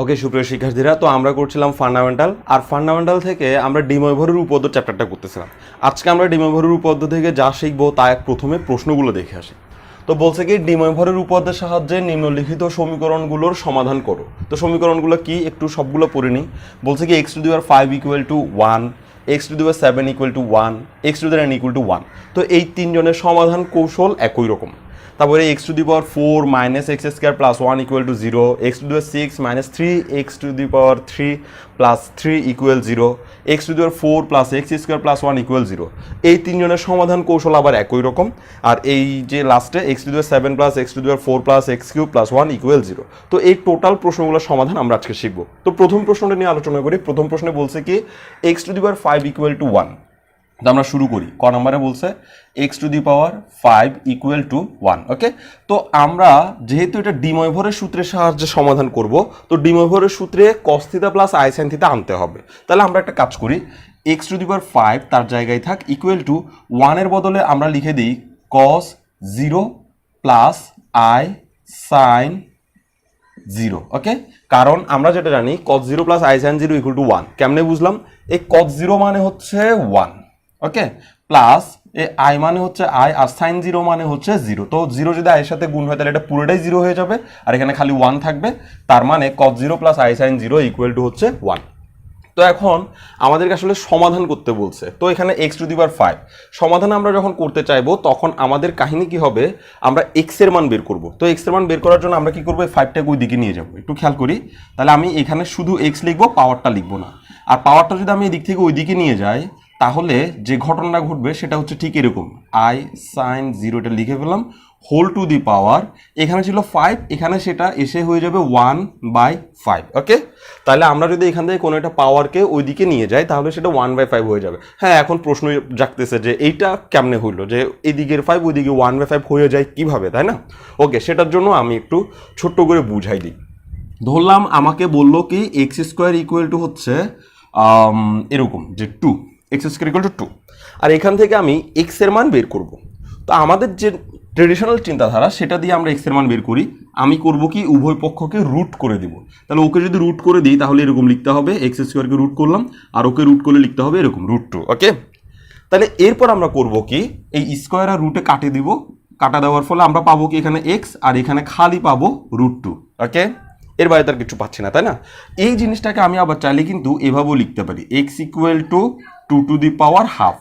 ওকে সুপ্রিয় শিক্ষার্থীরা, তো আমরা করছিলাম ফান্ডামেন্টাল, আর ফান্ডামেন্টাল থেকে আমরা ডিময়ভরের উপপাদ্য চ্যাপ্টারটা করতেছিলাম। আজকে আমরা ডিময়ভরের উপপাদ্য থেকে যা শিখবো তা প্রথমে প্রশ্নগুলো দেখে আসি। তো বলছে কি, ডিময়ভরের উপপাদ্যের সাহায্যে নিম্নলিখিত সমীকরণগুলোর সমাধান করো। তো সমীকরণগুলো কি একটু সবগুলো পড়ে নিই। বলছে কি x⁵ equal to 1, x⁵ equal to 1, x⁴ equal to 1। তো এই তিনজনের সমাধান কৌশল একই রকম। তারপরে x⁴ minus x square plus 1 equal to 0, x⁶ minus 3x⁴ plus 3 equal 0, x⁴ plus x square plus 1 equal 0। এই তিনজনের সমাধান কৌশল আবার একই রকম। আর এই যে লাস্টে x⁵ plus x⁴ plus x³ plus 1 equal 0। তো এই টোটাল প্রশ্নগুলোর সমাধান আমরা আজকে শিখবো। তো প্রথম প্রশ্নটা নিয়ে আলোচনা করি। প্রথম প্রশ্নে বলছে কি x⁵ ইকুয়াল টু 1। তো আমরা শুরু করি। ক নম্বরে বলছে x⁵ ইকুয়াল টু 1। ওকে, তো আমরা যেহেতু এটা ডিময়ভরের সূত্রের সাহায্যে সমাধান করব, তো ডিময়ভরের সূত্রে cos θ প্লাস i sin θ আনতে হবে। তাহলে আমরা একটা কাজ করি, x⁵ তার জায়গায় থাক ইকুয়াল টু 1-এর বদলে আমরা লিখে দিই cos 0 প্লাস i sin 0। ওকে, কারণ আমরা যেটা জানি cos 0 plus i sin 0 equal to 1। কেমনে বুঝলাম? এই cos 0 মানে হচ্ছে 1, ওকে, প্লাস এ আই মানে হচ্ছে আই, আর সাইন 0 মানে হচ্ছে 0। তো 0 যদি আয়ের সাথে গুণ হয় তাহলে এটা পুরোটাই 0 হয়ে যাবে, আর এখানে খালি 1 থাকবে। তার মানে cos 0 plus i sin 0 equal to হচ্ছে 1। তো এখন আমাদেরকে আসলে সমাধান করতে বলছে। তো এখানে x⁵ সমাধান আমরা যখন করতে চাইবো তখন আমাদের কাহিনী কি হবে, আমরা x এর মান বের করব। তো x এর মান বের করার জন্য আমরা কি করবো, 5টাকে ওই দিকে নিয়ে যাবো। একটু খেয়াল করি, তাহলে আমি এখানে শুধু x লিখবো, পাওয়ারটা লিখবো না। আর পাওয়ারটা যদি আমি এই দিক থেকে ওই দিকে নিয়ে যাই তাহলে যে ঘটনাটা ঘটবে সেটা হচ্ছে ঠিক এরকম, i sin 0 টা লিখে ফেললাম হোল টু দি পাওয়ার, এখানে ছিল 5, এখানে সেটা এসে হয়ে যাবে 1/5। ওকে, তাহলে আমরা যদি এখান থেকে কোনো একটা পাওয়ারকে ওইদিকে নিয়ে যাই তাহলে সেটা 1/5 হয়ে যাবে। হ্যাঁ, এখন প্রশ্ন জাগতেছে যে এইটা কেমনে হইলো যে এদিকের 5 ওইদিকে 1/5 হয়ে যায় কিভাবে, তাই না? ওকে, সেটার জন্য আমি একটু ছোট্ট করে বুঝাই দিই। ধরলাম আমাকে বললো কি x² ইকুয়াল টু হচ্ছে এরকম যে 2, x² ইকুয়াল টু 2, আর এখান থেকে আমি x এর মান বের করব। তো আমাদের যে ট্রেডিশনাল চিন্তাধারা সেটা দিয়ে আমরা x এর মান বের করি। আমি করব কি, উভয় পক্ষকে রুট করে দিব। তাহলে ওকে যদি রুট করে দিই তাহলে এরকম লিখতে হবে, x² কে রুট করলাম, আর ওকে রুট করলে লিখতে হবে এরকম √2। ওকে, তাহলে এরপর আমরা করব কি, এই স্কোয়ার আর রুটে কাটে দিব। কাটা দেওয়ার ফলে আমরা পাবো কি এখানে x, আর এখানে খালি পাবো √2। ওকে, এর বাইরে তার কিছু পাচ্ছি না, তাই না? এই জিনিসটাকে আমি আবার চাইলে কিন্তু এভাবেও লিখতে পারি, x equal to 2 to the power half,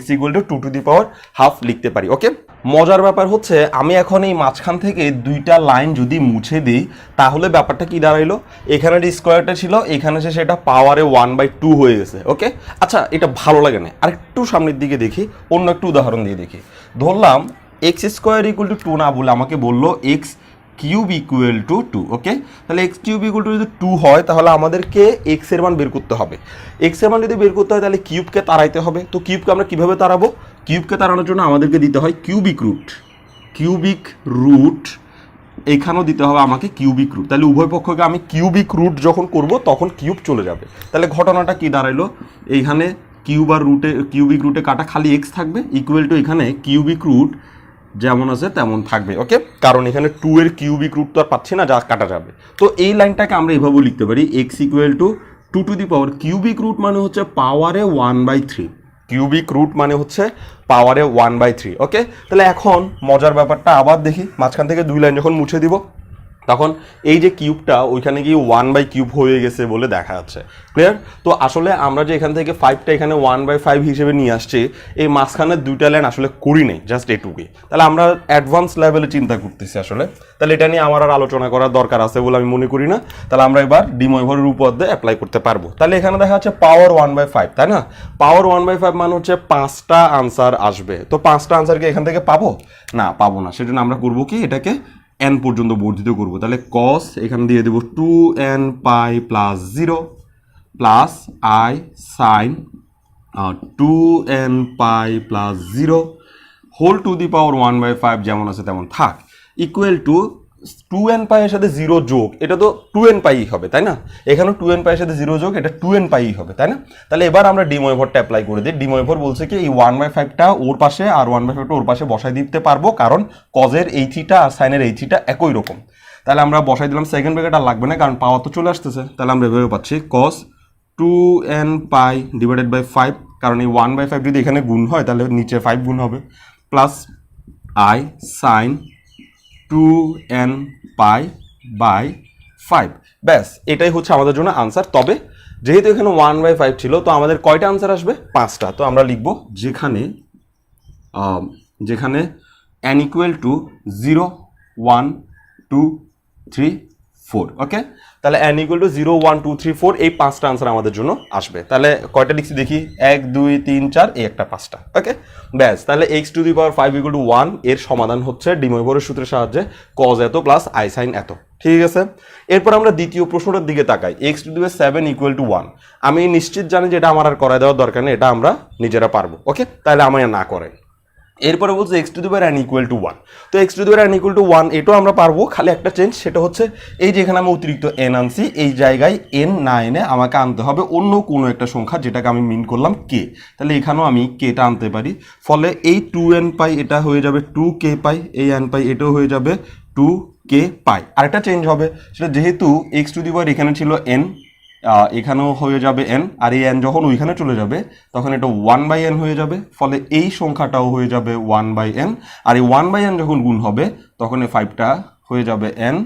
x equal to 2 to the power half লিখতে পারি। ওকে, মজার ব্যাপার হচ্ছে আমি এখন এই মাঝখান থেকে দুইটা লাইন যদি মুছে দিই তাহলে ব্যাপারটা কি দাঁড়াইলো, এখানে যে স্কোয়ারটা ছিল এখানে এসে সেটা পাওয়ারে 1/2 হয়ে গেছে। ওকে, আচ্ছা এটা ভালো লাগে না, আর একটু সামনের দিকে দেখি, অন্য একটু উদাহরণ দিয়ে দেখি। ধরলাম x² ইকুয়াল টু 2 না বলে আমাকে বললো x³ ইকুয়াল টু 2। ওকে, তাহলে x³ ইকুয়াল টু যদি 2 হয় তাহলে আমাদেরকে x এর মান বের করতে হবে। x এর মান যদি বের করতে হয় তাহলে কিউবকে তাড়াইতে হবে। তো কিউবকে আমরা কিভাবে তাড়াবো? কিউবকে তাড়ানোর জন্য আমাদেরকে দিতে হয় কিউবিক রুট, এখানেও দিতে হবে আমাকে কিউবিক রুট। তাহলে উভয় পক্ষকে আমি কিউবিক রুট যখন করব তখন কিউব চলে যাবে। তাহলে ঘটনাটা কি দাঁড়াইলো, এইখানে কিউব আর রুটে কিউবিক রুটে কাটা খালি x থাকবে ইকুয়াল টু এখানে কিউবিক রুট যেমন আছে তেমন থাকবে। ওকে, কারণ এখানে 2 এর কিউবিক রুট তো আর পাচ্ছি না, যা কাটা যাবে। তো এই লাইনটাকে আমরা এভাবেও লিখতে পারি, x equal to 2 to the power cubic root মানে হচ্ছে পাওয়ারে 1/3, কিউবিক রুট মানে হচ্ছে পাওয়ারে 1/3। ওকে, তাহলে এখন মজার ব্যাপারটা আবার দেখি, মাঝখান থেকে 2 লাইন যখন মুছে দিব তখন এই যে কিউবটা ওইখানে গিয়ে 1/3 হয়ে গেছে বলে দেখা যাচ্ছে। ক্লিয়ার? তো আসলে আমরা যে এখান থেকে 5টা এখানে 1/5 হিসেবে নিয়ে আসছি, এই মাঝখানের দুইটা লাইন আসলে করি নেই, জাস্ট এটুকুই। তাহলে আমরা অ্যাডভান্স লেভেলে চিন্তা করতেছি আসলে। তাহলে এটা নিয়ে আমার আর আলোচনা করার দরকার আছে বলে আমি মনে করি না। তাহলে আমরা এবার ডিময়ভরের উপপাদ্যে অ্যাপ্লাই করতে পারবো। তাহলে এখানে দেখা যাচ্ছে পাওয়ার 1/5, তাই না? পাওয়ার 1/5 মানে হচ্ছে 5টা আনসার আসবে। তো 5টা আনসারকে এখান থেকে পাবো না, পাবো না। সেজন্য আমরা করবো কি, এটাকে n পর্যন্ত বর্ধিত করব। তাহলে cos এখানে দিয়ে দেবো 2nπ plus 0 plus i sin 2nπ plus 0 whole to the power 1/5 যেমন আছে তেমন থাক, ইকুয়াল টু 2nπ এর সাথে 0 যোগ, এটা তো 2nπ হবে, তাই না? এখানেও 2nπ এর সাথে 0 যোগ, এটা 2nπ হবে, তাই না? তাহলে এবার আমরা ডিময়ভরটা অ্যাপ্লাই করে দিই। ডিময়ভর বলছে কি এই 1/5টা ওর পাশে আর 1/5টা ওর পাশে বসাই দিতে পারবো, কারণ কজের এই থিটা আর সাইনের এই থিটা একই রকম। তাহলে আমরা বসাই দিলাম সেকেন্ড ব্র্যাকেট, আর লাগবে না কারণ পাওয়ার তো চলে আসতেছে। তাহলে আমরা এভাবে পাচ্ছি cos 2n pi divided by 5, কারণ এই 1/5 যদি এখানে গুণ হয় তাহলে নিচে 5 গুণ হবে, plus i sin 2n pi by 5। ব্যাস, এটাই হচ্ছে আমাদের জন্য আনসার। তবে যেহেতু এখানে 1/5 ছিল, তো আমাদের কয়টা আনসার আসবে? 5টা। তো আমরা লিখব যেখানে n ইকুয়াল টু 0 1 2 3 4। ওকে, তাহলে n ইকুয়াল টু 0 1 2 3 4 এই 5টা আনসার আমাদের জন্য আসবে। তাহলে কয়টা লিখছি দেখি, 1 2 3 4 এই একটা 5টা। ওকে, ব্যাস, তাহলে x two the power 5 equal to 1 এর সমাধান হচ্ছে ডি ময়বরের সূত্রের সাহায্যে cos এত প্লাস i sin এত। ঠিক আছে, এরপর আমরা দ্বিতীয় প্রশ্নটার দিকে তাকাই। x two the power 7 equal to 1। আমি নিশ্চিত জানি যে এটা আমার আর করায় দেওয়ার দরকার নেই, এটা আমরা নিজেরা পারবো। ওকে, তাহলে আমায় না করে। এরপরে বলছে x two the power n equal to 1। তো x two the power n equal to 1 এটাও আমরা পারবো, খালি একটা চেঞ্জ, সেটা হচ্ছে এই যে এখানে আমি অতিরিক্ত n আনছি, এই জায়গায় n না এনে আমাকে আনতে হবে অন্য কোনো একটা সংখ্যা, যেটাকে আমি মিন করলাম k। তাহলে এখানেও আমি kটা আনতে পারি, ফলে এই 2n পাই এটা হয়ে যাবে 2k পাই, এই n পাই এটাও হয়ে যাবে 2k পাই। আরেকটা চেঞ্জ হবে, সেটা যেহেতু x টু দি পাওয়ার এখানে ছিল n, এখানেও হয়ে যাবে n, আর এই n যখন ওইখানে চলে যাবে তখন এটা 1/n হয়ে যাবে, ফলে এই সংখ্যাটাও হয়ে যাবে 1/n। আর এই 1/n যখন গুণ হবে তখন এই 5টা হয়ে যাবে n,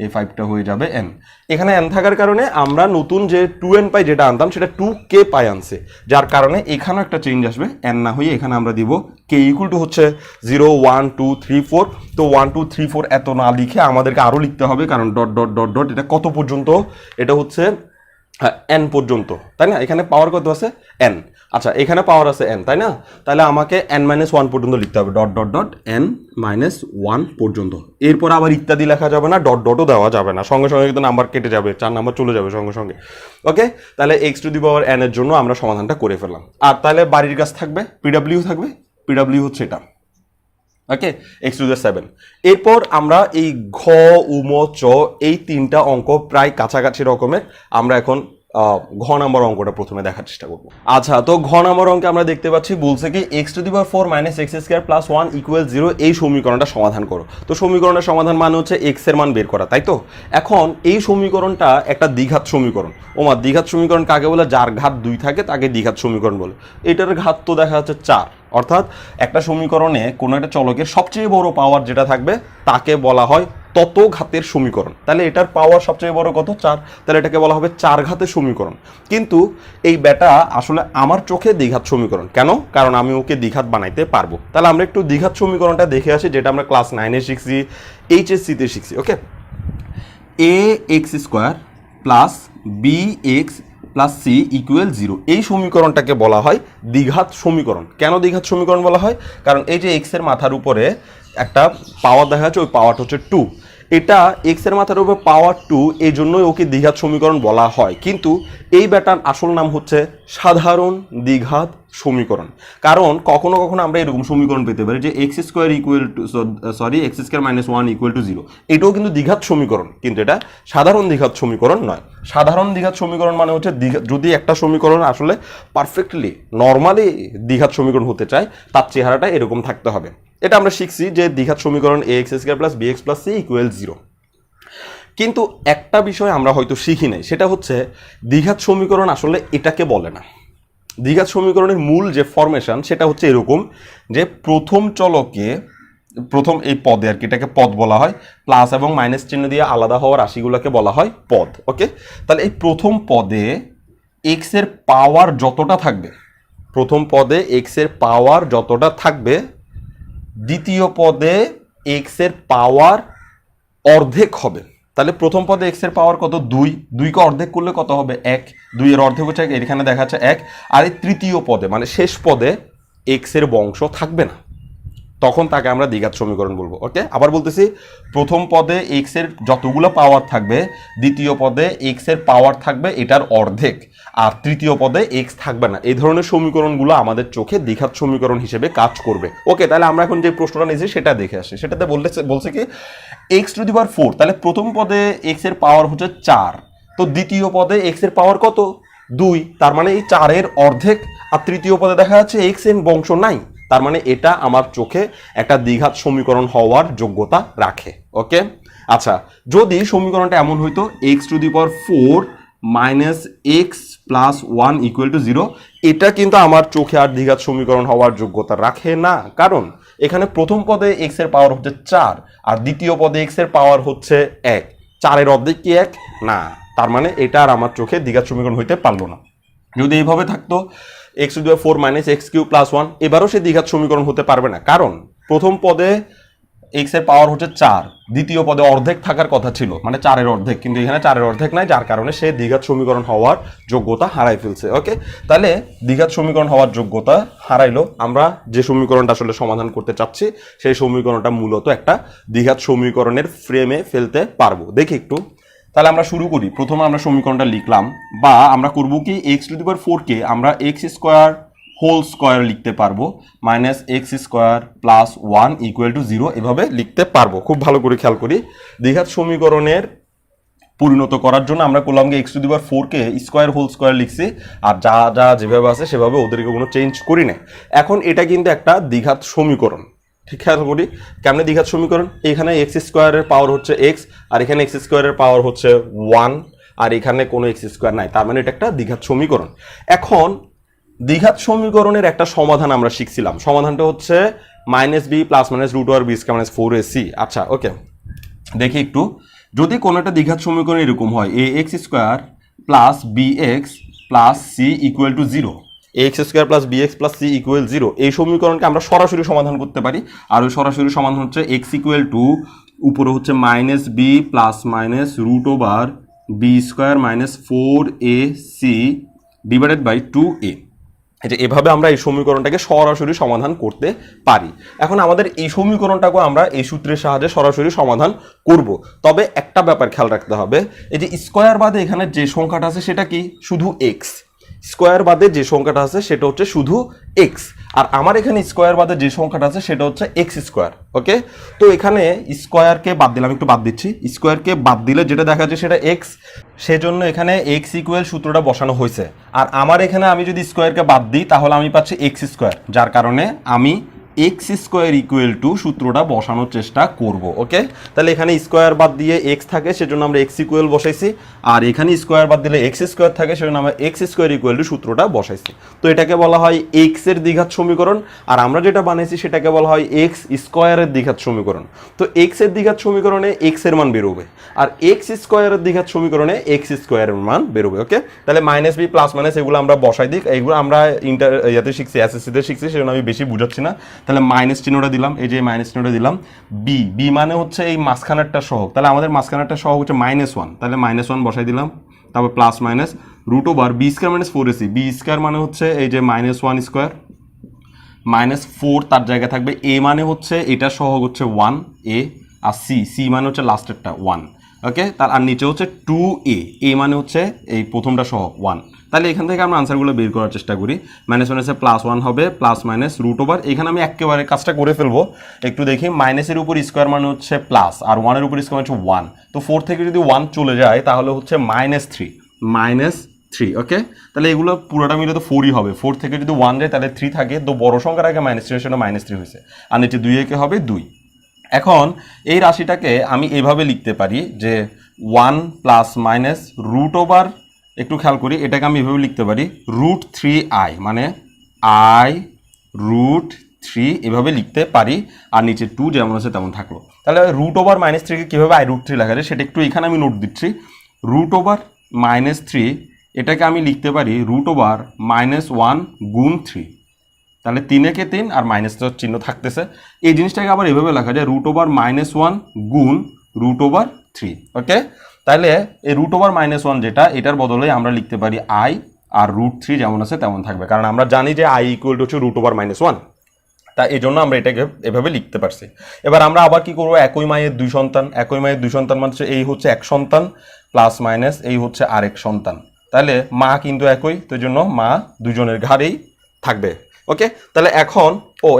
এই 5টা হয়ে যাবে n। এখানে n থাকার কারণে আমরা নতুন যে 2n পাই যেটা আনতাম সেটা 2k পাই আনছে, যার কারণে এখানেও একটা চেঞ্জ আসবে, n না হয়ে এখানে আমরা দিব k ইকুয়াল টু হচ্ছে 0 1 2 3 4। তো 1 2 3 4 এত না লিখে আমাদেরকে আরও লিখতে হবে, কারণ ডট ডট ডট ডট এটা কত পর্যন্ত, এটা হচ্ছে n পর্যন্ত, তাই না? এখানে পাওয়ার কত আছে? n। আচ্ছা, এখানে পাওয়ার আছে n, তাই না? তাহলে আমাকে n-1 পর্যন্ত লিখতে হবে, ডট ডট ডট n-1 পর্যন্ত। এরপর আবার ইত্যাদি লেখা যাবে না, ডট ডটও দেওয়া যাবে না, সঙ্গে সঙ্গে কিন্তু নাম্বার কেটে যাবে, 4 নাম্বার চলে যাবে সঙ্গে সঙ্গে। ওকে, তাহলে x two the power n এর জন্য আমরা সমাধানটা করে ফেললাম। আর তাহলে বাড়ির কাছ থাকবে পিডব্লিউ থাকবে, পিডব্লিউ হচ্ছে এটা। ওকে, x টু দি 7। এরপর আমরা এই ঘ উম চ এই 3টা অঙ্ক প্রায় কাছাকাছি রকমের, আমরা এখন ঘ নাম্বার অঙ্কটা প্রথমে দেখার চেষ্টা করব। আচ্ছা, তো ঘ নাম্বার অঙ্কে আমরা দেখতে পাচ্ছি বলছে কি x two the power 4 minus x square plus 1 equal 0 এই সমীকরণটা সমাধান করো। তো সমীকরণের সমাধান মানে হচ্ছে x এর মান বের করা, তাই তো? এখন এই সমীকরণটা একটা দ্বিঘাত সমীকরণ। ওমা, দ্বিঘাত সমীকরণ কাকে বলে? যার ঘাত 2 থাকে তাকে দ্বিঘাত সমীকরণ বলে। এটার ঘাত তো দেখা যাচ্ছে 4, অর্থাৎ একটা সমীকরণে কোনো একটা চলকের সবচেয়ে বড় পাওয়ার যেটা থাকবে তাকে বলা হয় তত ঘাতের সমীকরণ। তাহলে এটার পাওয়ার সবচেয়ে বড় কত? 4, তাহলে এটাকে বলা হবে 4 ঘাতের সমীকরণ। কিন্তু এই বেটা আসলে আমার চোখে দ্বিঘাত সমীকরণ। কেন? কারণ আমি ওকে দ্বিঘাত বানাইতে পারবো। তাহলে আমরা একটু দ্বিঘাত সমীকরণটা দেখে আসি, যেটা আমরা ক্লাস 9-এ শিখছি, এইচএসসিতে শিখছি। Okay, ax square plus bx plus C equal 0 এই সমীকরণটাকে বলা হয় দ্বিঘাত সমীকরণ। কেন দ্বিঘাত সমীকরণ বলা হয়? কারণ এই যে এক্স এর মাথার উপরে একটা পাওয়ার দেখা যাচ্ছে, ওই পাওয়ারটা হচ্ছে 2। এটা এক্স এর মাথার উপর পাওয়ার 2, এই জন্যই ওকে দ্বিঘাত সমীকরণ বলা হয়। কিন্তু এই ব্যাটার আসল নাম হচ্ছে সাধারণ দ্বিঘাত সমীকরণ। কারণ কখনো কখনো আমরা এরকম সমীকরণ পেতে পারি যে x square equal to x square minus 1 equal to 0। এটাও কিন্তু দ্বিঘাত সমীকরণ, কিন্তু এটা সাধারণ দ্বিঘাত সমীকরণ নয়। সাধারণ দ্বিঘাত সমীকরণ মানে হচ্ছে যদি একটা সমীকরণ আসলে পারফেক্টলি নর্মালি দ্বিঘাত সমীকরণ হতে চায়, তার চেহারাটা এরকম থাকতে হবে। এটা আমরা শিখছি যে দ্বিঘাত সমীকরণ ax square plus bx plus c equal 0। কিন্তু একটা বিষয় আমরা হয়তো শিখি নাই, সেটা হচ্ছে দ্বিঘাত সমীকরণ আসলে এটাকে বলে না। দ্বিঘাত সমীকরণের মূল যে ফরমেশন সেটা হচ্ছে এরকম যে প্রথম চলকে, প্রথম এই পদে আর কি, এটাকে পদ বলা হয়, প্লাস এবং মাইনাস চিহ্ন দিয়ে আলাদা হওয়া রাশিগুলোকে বলা হয় পদ। ওকে, তাহলে এই প্রথম পদে এক্স এর পাওয়ার যতটা থাকবে, প্রথম পদে এক্স এর পাওয়ার যতটা থাকবে, দ্বিতীয় পদে এক্স এর পাওয়ার অর্ধেক হবে। তাহলে প্রথম পদে এক্স এর পাওয়ার কত? 2, 2কে অর্ধেক করলে কত হবে? 1, 2 এর অর্ধেক হচ্ছে এখানে দেখা যাচ্ছে 1। আর এই তৃতীয় পদে মানে শেষ পদে এক্স এর বংশ থাকবে না, তখন তাকে আমরা দ্বিঘাত সমীকরণ বলবো। ওকে, আবার বলতেছি, প্রথম পদে এক্স এর যতগুলো পাওয়ার থাকবে, দ্বিতীয় পদে এক্স এর পাওয়ার থাকবে এটার অর্ধেক, আর তৃতীয় পদে এক্স থাকবে না। এই ধরনের সমীকরণগুলো আমাদের চোখে দ্বিঘাত সমীকরণ হিসেবে কাজ করবে। ওকে, তাহলে আমরা এখন যে প্রশ্নটা নিয়েছি সেটা দেখে আসি। সেটাতে বলছে কি এক্স টু দি পাওয়ার 4, তাহলে প্রথম পদে এক্স এর পাওয়ার হচ্ছে 4, তো দ্বিতীয় পদে এক্স এর পাওয়ার কত? 2, তার মানে এই 4 এর অর্ধেক। আর তৃতীয় পদে দেখা যাচ্ছে এক্স এর বংশ নাই, তার মানে এটা আমার চোখে একটা দ্বিঘাত সমীকরণ হওয়ার যোগ্যতা রাখে। ওকে, আচ্ছা, যদি সমীকরণটা এমন হইতো x to the power 4 minus x plus 1 equal to 0, এটা কিন্তু আমার চোখে আর দ্বিঘাত সমীকরণ হওয়ার যোগ্যতা রাখে না। কারণ এখানে প্রথম পদে এক্স এর পাওয়ার হচ্ছে 4 আর দ্বিতীয় পদে এক্স এর পাওয়ার হচ্ছে 1। 4 অর্ধেক কি 1 না, তার মানে এটা আর আমার চোখে দ্বিঘাত সমীকরণ হইতে পারলো না। যদি এইভাবে থাকতো x to the power 4 minus x cube plus 1, এবারও সে দ্বিঘাত সমীকরণ হতে পারবে না। কারণ প্রথম পদে এক্স এর পাওয়ার হচ্ছে 4, দ্বিতীয় পদে অর্ধেক থাকার কথা ছিল, মানে 4 অর্ধেক, কিন্তু এখানে 4 অর্ধেক নাই, যার কারণে সে দ্বিঘাত সমীকরণ হওয়ার যোগ্যতা হারাই ফেলছে। ওকে, তাহলে দ্বিঘাত সমীকরণ হওয়ার যোগ্যতা হারাইলো। আমরা যে সমীকরণটা আসলে সমাধান করতে চাচ্ছি সেই সমীকরণটা মূলত একটা দ্বিঘাত সমীকরণের ফ্রেমে ফেলতে পারবো। দেখি একটু, তাহলে আমরা শুরু করি। প্রথমে আমরা সমীকরণটা লিখলাম, বা আমরা করব কি এক্স টু দি পাওয়ার 4 কে আমরা এক্স স্কোয়ার হোল স্কোয়ার লিখতে পারবো, minus x square plus 1 equal to 0 এভাবে লিখতে পারবো। খুব ভালো করে খেয়াল করি, দ্বিঘাত সমীকরণের পরিণত করার জন্য আমরা করলাম কি এক্স টু দি পাওয়ার 4 কে স্কোয়ার হোল স্কোয়ার লিখছি, আর যা যা যেভাবে আছে সেভাবে ওদেরকে কোনো চেঞ্জ করি না। এখন এটা কিন্তু একটা দ্বিঘাত সমীকরণ। ঠিক খেয়াল করি কেমনে দ্বিঘাত সমীকরণ, এখানে এক্স স্কোয়ারের পাওয়ার হচ্ছে এক্স, আর এখানে এক্স স্কোয়ারের পাওয়ার হচ্ছে 1, আর এখানে কোনো এক্স স্কোয়ার নাই, তার মানে এটা একটা দ্বিঘাত সমীকরণ। এখন দ্বিঘাত সমীকরণের একটা সমাধান আমরা শিখছিলাম, সমাধানটা হচ্ছে minus B plus minus root over B square minus 4ac। আচ্ছা ওকে, দেখি একটু, যদি কোনো একটা দ্বিঘাত সমীকরণ এরকম হয় a x square plus b x plus C equal to 0, x square plus b x plus C equal 0, এই সমীকরণকে আমরা সরাসরি সমাধান করতে পারি। আর ওই সরাসরি সমাধান হচ্ছে এক্স ইকুয়াল টু উপরে হচ্ছে minus B plus minus root over B square minus 4ac divided by 2a। এটা এভাবে আমরা এই সমীকরণটাকে সরাসরি সমাধান করতে পারি। এখন আমাদের এই সমীকরণটাকে আমরা এই সূত্রের সাহায্যে সরাসরি সমাধান করব। তবে একটা ব্যাপার খেয়াল রাখতে হবে, এই যে স্কোয়ার বাদে এখানে যে সংখ্যাটা আছে সেটা কি শুধু এক্স, স্কোয়ার বাদে যে সংখ্যাটা আছে সেটা হচ্ছে শুধু এক্স, আর আমার এখানে স্কোয়ার বাদে যে সংখ্যাটা আছে সেটা হচ্ছে এক্স স্কোয়ার। ওকে, তো এখানে স্কোয়ারকে বাদ দিলাম, একটু বাদ দিচ্ছি, স্কোয়ারকে বাদ দিলে যেটা দেখা যায় সেটা এক্স, সেজন্য এখানে এক্স ইকুয়াল সূত্রটা বসানো হয়েছে। আর আমার এখানে আমি যদি স্কোয়ারকে বাদ দিই তাহলে আমি পাচ্ছি এক্স স্কোয়ার, যার কারণে আমি এক্স স্কোয়ার ইকুয়াল টু সূত্রটা বসানোর চেষ্টা করব। ওকে, তাহলে এখানে স্কোয়ার বাদ দিয়ে এক্স থাকে সেজন্য আমরা এক্স ইকুয়াল বসাইছি, আর এখানে স্কোয়ার বাদ দিলে এক্স স্কোয়ার থাকে সেজন্য আমরা এক্স স্কোয়ার ইকুয়াল টু সূত্রটা বসাইছি। তো এটাকে বলা হয় এক্স এর দ্বিঘাত সমীকরণ, আর আমরা যেটা বানাইছি সেটাকে বলা হয় এক্স স্কোয়ারের দ্বিঘাত সমীকরণ। তো এক্স এর দ্বিঘাত সমীকরণে এক্স এর মান বেরোবে, আর এক্স স্কোয়ারের দ্বিঘাত সমীকরণে এক্স স্কোয়ারের মান বেরোবে। ওকে, তাহলে মাইনাস বি প্লাস মাইনাস এগুলো আমরা বসাই দিই, এগুলো আমরা ইয়াতে শিখছি, এসএসসিতে শিখছি, সেজন্য আমি বেশি বুঝাচ্ছি না। তাহলে মাইনাস চিহ্নটা দিলাম, এই যে মাইনাস চিহ্নটা দিলাম, বি বি মানে হচ্ছে এই মাঝখানেরটা সহগ, তাহলে আমাদের মাঝখানেরটা সহগ হচ্ছে -1, তাহলে -1 বসাই দিলাম, তারপর plus minus root over B square minus 4ac, B square মানে হচ্ছে এই যে -1 স্কয়ার মাইনাস 4, তার জায়গায় থাকবে এ মানে হচ্ছে এটা সহগ হচ্ছে 1 এ, আর সি মানে হচ্ছে লাস্টেরটা 1। ওকে, তার আর নিচে হচ্ছে 2a, এ মানে হচ্ছে এই প্রথমটা সহগ 1। তাহলে এখান থেকে আমরা আনসারগুলো বের করার চেষ্টা করি। -1 প্লাস 1 হবে, প্লাস মাইনাস রুট ওভার, এখানে আমি একেবারে কাজটা করে ফেলবো। একটু দেখি, মাইনাসের উপর স্কোয়ার মানে হচ্ছে প্লাস, আর 1-এর উপর স্কোয়ার হচ্ছে 1, তো 4 থেকে যদি 1 চলে যায় তাহলে হচ্ছে -3। ওকে, তাহলে এগুলো পুরোটা মিলে তো 4ই হবে, 4 থেকে যদি 1 যায় তাহলে 3 থাকে, তো বড় সংখ্যার আগে -3 সেটা -3 হয়েছে, আর নিচে 2 একে হবে 2। এখন এই রাশিটাকে আমি এভাবে লিখতে পারি যে 1 প্লাস মাইনাস রুট ওভার, একটু খেয়াল করি, এটাকে আমি এভাবে লিখতে পারি √3i, মানে i√3 এভাবে লিখতে পারি, আর নিচে 2 যেমন আছে তেমন থাকলো। তাহলে রুট ওভার -3 কে কীভাবে i√3 লেখা যায় সেটা একটু এখানে আমি নোট দিচ্ছি। রুট ওভার -3 এটাকে আমি লিখতে পারি √1 গুণ 3, তাহলে 3 একে 3 আর মাইনাসটার চিহ্ন থাকতেছে। এই জিনিসটাকে আবার এভাবে লেখা যায় √1 গুণ √3। ওকে, তাহলে এই √1 যেটা, এটার বদলে আমরা লিখতে পারি i, আর √3 যেমন আছে তেমন থাকবে, কারণ আমরা জানি যে i ইকুয়াল টু হচ্ছে √1, তা এই জন্য আমরা এটাকে এভাবে লিখতে পারছি। এবার আমরা আবার কি করবো, একই মায়ের দুই সন্তান, একই মায়ের দুই সন্তান মানে এই হচ্ছে এক সন্তান প্লাস মাইনাস এই হচ্ছে আরেক সন্তান, তাহলে মা কিন্তু একই, তো এই জন্য মা দুজনের ঘাড়েই থাকবে। ওকে, তাহলে এখন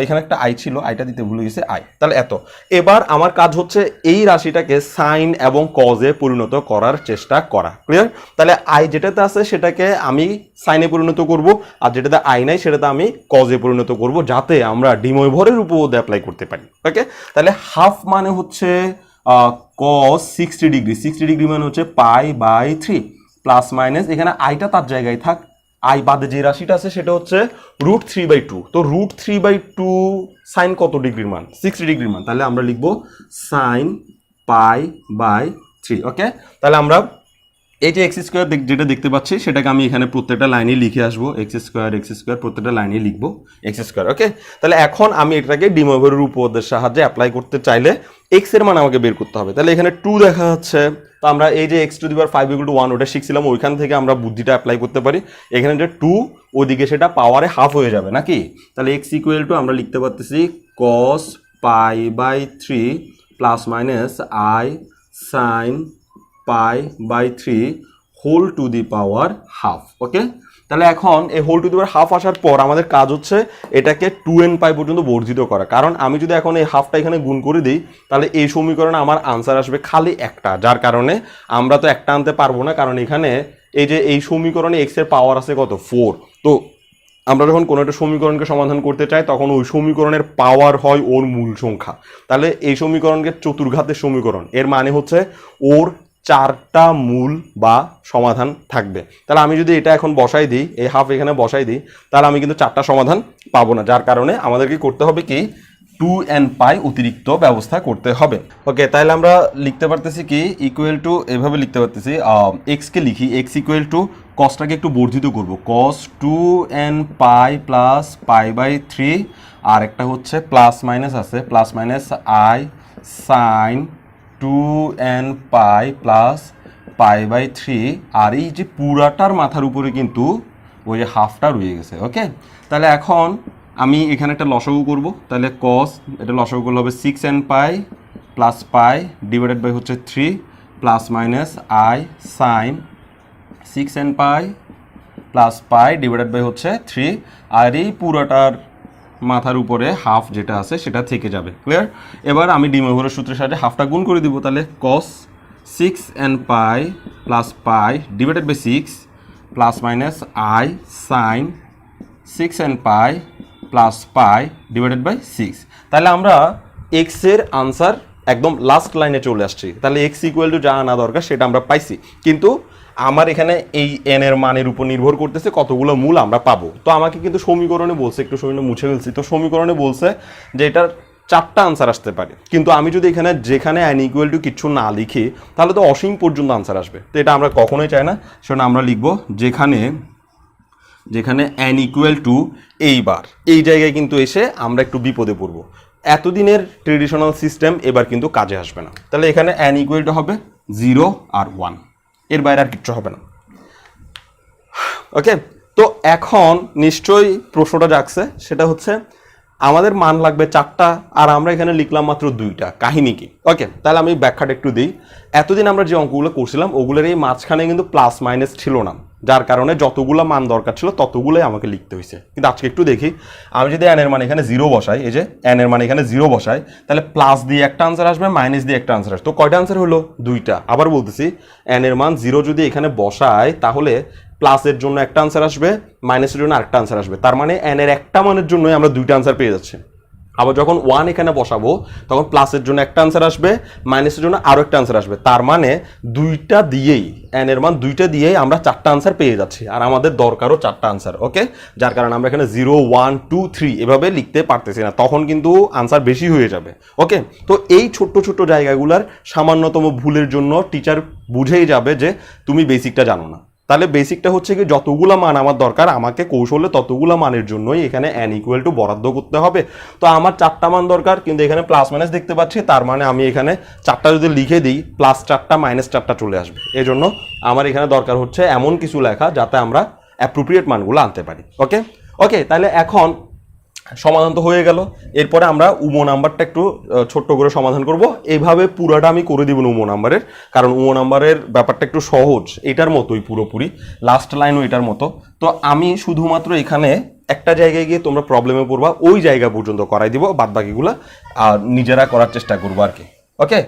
এখানে একটা আই ছিল, আইটা দিতে ভুলে গেছে, আই, তাহলে এত। এবার আমার কাজ হচ্ছে এই রাশিটাকে সাইন এবং কজে পরিণত করার চেষ্টা করা। ক্লিয়ার? তাহলে আই যেটাতে আছে সেটাকে আমি সাইনে পরিণত করব, আর যেটাতে আই নাই সেটাতে আমি কজে পরিণত করব, যাতে আমরা ডিময় ভরের উপপাদ্য অ্যাপ্লাই করতে পারি। ওকে, তাহলে হাফ মানে হচ্ছে cos 60 ডিগ্রি মানে হচ্ছে π/3 প্লাস মাইনাস এখানে আইটা তার জায়গায় থাক, আই বাদে যে রাশিটা আছে সেটা হচ্ছে √3/2। তো √3/2 সাইন কত ডিগ্রির মান? 60 ডিগ্রির মান। তাহলে আমরা লিখবো সাইন π/3। ওকে, তাহলে আমরা এই যে এক্স স্কোয়ার যেটা দেখতে পাচ্ছি সেটাকে আমি এখানে প্রত্যেকটা লাইনে লিখে আসবো, এক্স স্কোয়ার প্রত্যেকটা লাইনে লিখবো এক্স স্কোয়ার। ওকে, তাহলে এখন আমি এটাকে ডি ময়ভরের উপপাদ্যের সাহায্যে অ্যাপ্লাই করতে চাইলে এক্স এর মান আমাকে বের করতে হবে। তাহলে এখানে 2 দেখা যাচ্ছে, তো আমরা এই যে x⁵ 1 ওটা শিখছিলাম, ওইখান থেকে আমরা বুদ্ধিটা অ্যাপ্লাই করতে পারি। এখানে যে 2 ওদিকে সেটা পাওয়ারে হাফ হয়ে যাবে নাকি? তাহলে x = আমরা লিখতে পারতেছি cos π/3 plus minus i sin π/3 whole to the power half. Okay, তাহলে এখন এই whole to the power half আসার পর আমাদের কাজ হচ্ছে এটাকে 2n π পর্যন্ত বর্ধিত করা। কারণ আমি যদি এখন এই হাফটা এখানে গুণ করে দিই তাহলে এই সমীকরণে আমার আনসার আসবে খালি একটা, যার কারণে আমরা তো একটা আনতে পারবো না, কারণ এখানে এই যে এই সমীকরণে x এর পাওয়ার আছে কত 4। তো আমরা যখন কোনো একটা সমীকরণকে সমাধান করতে চাই তখন ওই সমীকরণের পাওয়ার হয় ওর মূল সংখ্যা। তাহলে এই সমীকরণকে চতুর্ঘাতের সমীকরণ, এর মানে হচ্ছে ওর 4টা মূল বা সমাধান থাকবে। তাহলে আমি যদি এটা এখন বসাই দিই, এই হাফ এখানে বসাই দিই, তাহলে আমি কিন্তু 4টা সমাধান পাবো না, যার কারণে আমাদেরকে করতে হবে কি 2n π অতিরিক্ত ব্যবস্থা করতে হবে। ওকে, তাহলে আমরা লিখতে পারতেছি কি ইকুয়াল টু, এভাবে লিখতে পারতেছি এক্সকে লিখি x = কসটাকে একটু বর্ধিত করব, cos 2n π প্লাস π/3, আর একটা হচ্ছে প্লাস মাইনাস আছে, plus minus i sin 2n π plus π/3, আর এই যে পুরাটার মাথার উপরে কিন্তু ওই যে হাফটা রয়ে গেছে। ওকে, তাহলে এখন আমি এখানে একটা লসাগু করব, তাহলে cos এটা লসাগু করলে হবে 6n π প্লাস π ডিভাইডেড বাই হচ্ছে 3 plus minus i sin 6n π plus π divided by হচ্ছে 3, আর এই পুরাটার মাথার উপরে হাফ যেটা আছে সেটা থেকে যাবে। ক্লিয়ার? এবার আমি ডি ময়ভরের সূত্রের সাহায্যে হাফটা গুণ করে দিব, তাহলে cos 6n π plus π divided by 6 plus minus i sin 6n π plus π divided by 6। তাহলে আমরা x এর আনসার একদম লাস্ট লাইনে চলে আসছি। তাহলে x = যা আনা দরকার সেটা আমরা পাইছি, কিন্তু আমার এখানে এই n এর মানের উপর নির্ভর করতেছে কতগুলো মূল আমরা পাবো। তো আমাকে কিন্তু সমীকরণে বলছে, একটু সমীকরণে মুছে ফেলছি, তো সমীকরণে বলছে যে এটার 4টা আনসার আসতে পারে, কিন্তু আমি যদি এখানে যেখানে n = কিছু না লিখি তাহলে তো অসীম পর্যন্ত আনসার আসবে। তো এটা আমরা কখনোই চাই না, সেটা আমরা লিখবো যেখানে n = এইবার এই জায়গায় কিন্তু এসে আমরা একটু বিপদে পড়বো। এতদিনের ট্রেডিশনাল সিস্টেম এবার কিন্তু কাজে আসবে না। তাহলে এখানে n = হবে 0 আর 1, এর বাইরে আর কিচ্ছু হবে না। ওকে, তো এখন নিশ্চয়ই প্রশ্নটা জাগছে, সেটা হচ্ছে আমাদের মান লাগবে 4টা আর আমরা এখানে লিখলাম মাত্র 2টা, কাহিনী কি? ওকে, তাহলে আমি ব্যাখ্যাটা একটু দিই। এতদিন আমরা যে অঙ্কগুলো করছিলাম ওগুলোর এই মাঝখানে কিন্তু প্লাস মাইনাস ছিল না, যার কারণে যতগুলো মান দরকার ছিল ততগুলোই আমাকে লিখতে হয়েছে। কিন্তু আজকে একটু দেখি, আমি যদি n এর মান এখানে 0 বসাই, এই যে n এর মান এখানে 0 বসাই, তাহলে প্লাস দিয়ে একটা আনসার আসবে, মাইনাস দিয়ে একটা আনসার আসবে। তো কয়টা আনসার হলো? 2টা। আবার বলতেছি, n এর মান 0 যদি এখানে বসাই তাহলে প্লাসের জন্য একটা আনসার আসবে, মাইনাসের জন্য আরেকটা আনসার আসবে। তার মানে n এর একটা মানের জন্যই আমরা 2টা আনসার পেয়ে যাচ্ছি। আবার যখন 1 এখানে বসাবো তখন প্লাসের জন্য একটা আনসার আসবে, মাইনাসের জন্য আরো একটা আনসার আসবে। তার মানে 2টা দিয়েই, n এর মান 2টা দিয়েই আমরা 4টা আনসার পেয়ে যাচ্ছি, আর আমাদের দরকারও 4টা আনসার। ওকে, যার কারণে আমরা এখানে 0 1 2 3 এভাবে লিখতে পারতেছি না, তখন কিন্তু আনসার বেশি হয়ে যাবে। ওকে, তো এই ছোট্ট ছোট্ট জায়গাগুলোর সামান্যতম ভুলের জন্য টিচার বুঝেই যাবে যে তুমি বেসিকটা জানো না। তাহলে বেসিকটা হচ্ছে কি যতগুলো মান আমার দরকার আমাকে কৌশলে ততগুলো মানের জন্যই এখানে n = বরাদ্দ করতে হবে। তো আমার 4টা মান দরকার, কিন্তু এখানে প্লাস মাইনাস দেখতে পাচ্ছি, তার মানে আমি এখানে 4টা যদি লিখে দিই প্লাস 4টা মাইনাস 4টা চলে আসবে। এজন্য আমার এখানে দরকার হচ্ছে এমন কিছু লেখা যাতে আমরা অ্যাপ্রোপ্রিয়েট মানগুলো আনতে পারি। ওকে ওকে, তাহলে এখন সমাধান তো হয়ে গেল। এরপরে আমরা উমো নাম্বারটা একটু ছোট্ট করে সমাধান করব। এইভাবে পুরাটা আমি করে দিব না উমো নাম্বারের, কারণ উমো নাম্বারের ব্যাপারটা একটু সহজ, এটার মতোই পুরোপুরি, লাস্ট লাইনও এটার মতো। তো আমি শুধুমাত্র এখানে একটা জায়গায় গিয়ে তোমরা প্রবলেমে পড়বা, ওই জায়গা পর্যন্ত করাই দিব, বাদ বাকিগুলো নিজেরা করার চেষ্টা করবো আর কি। ওকে,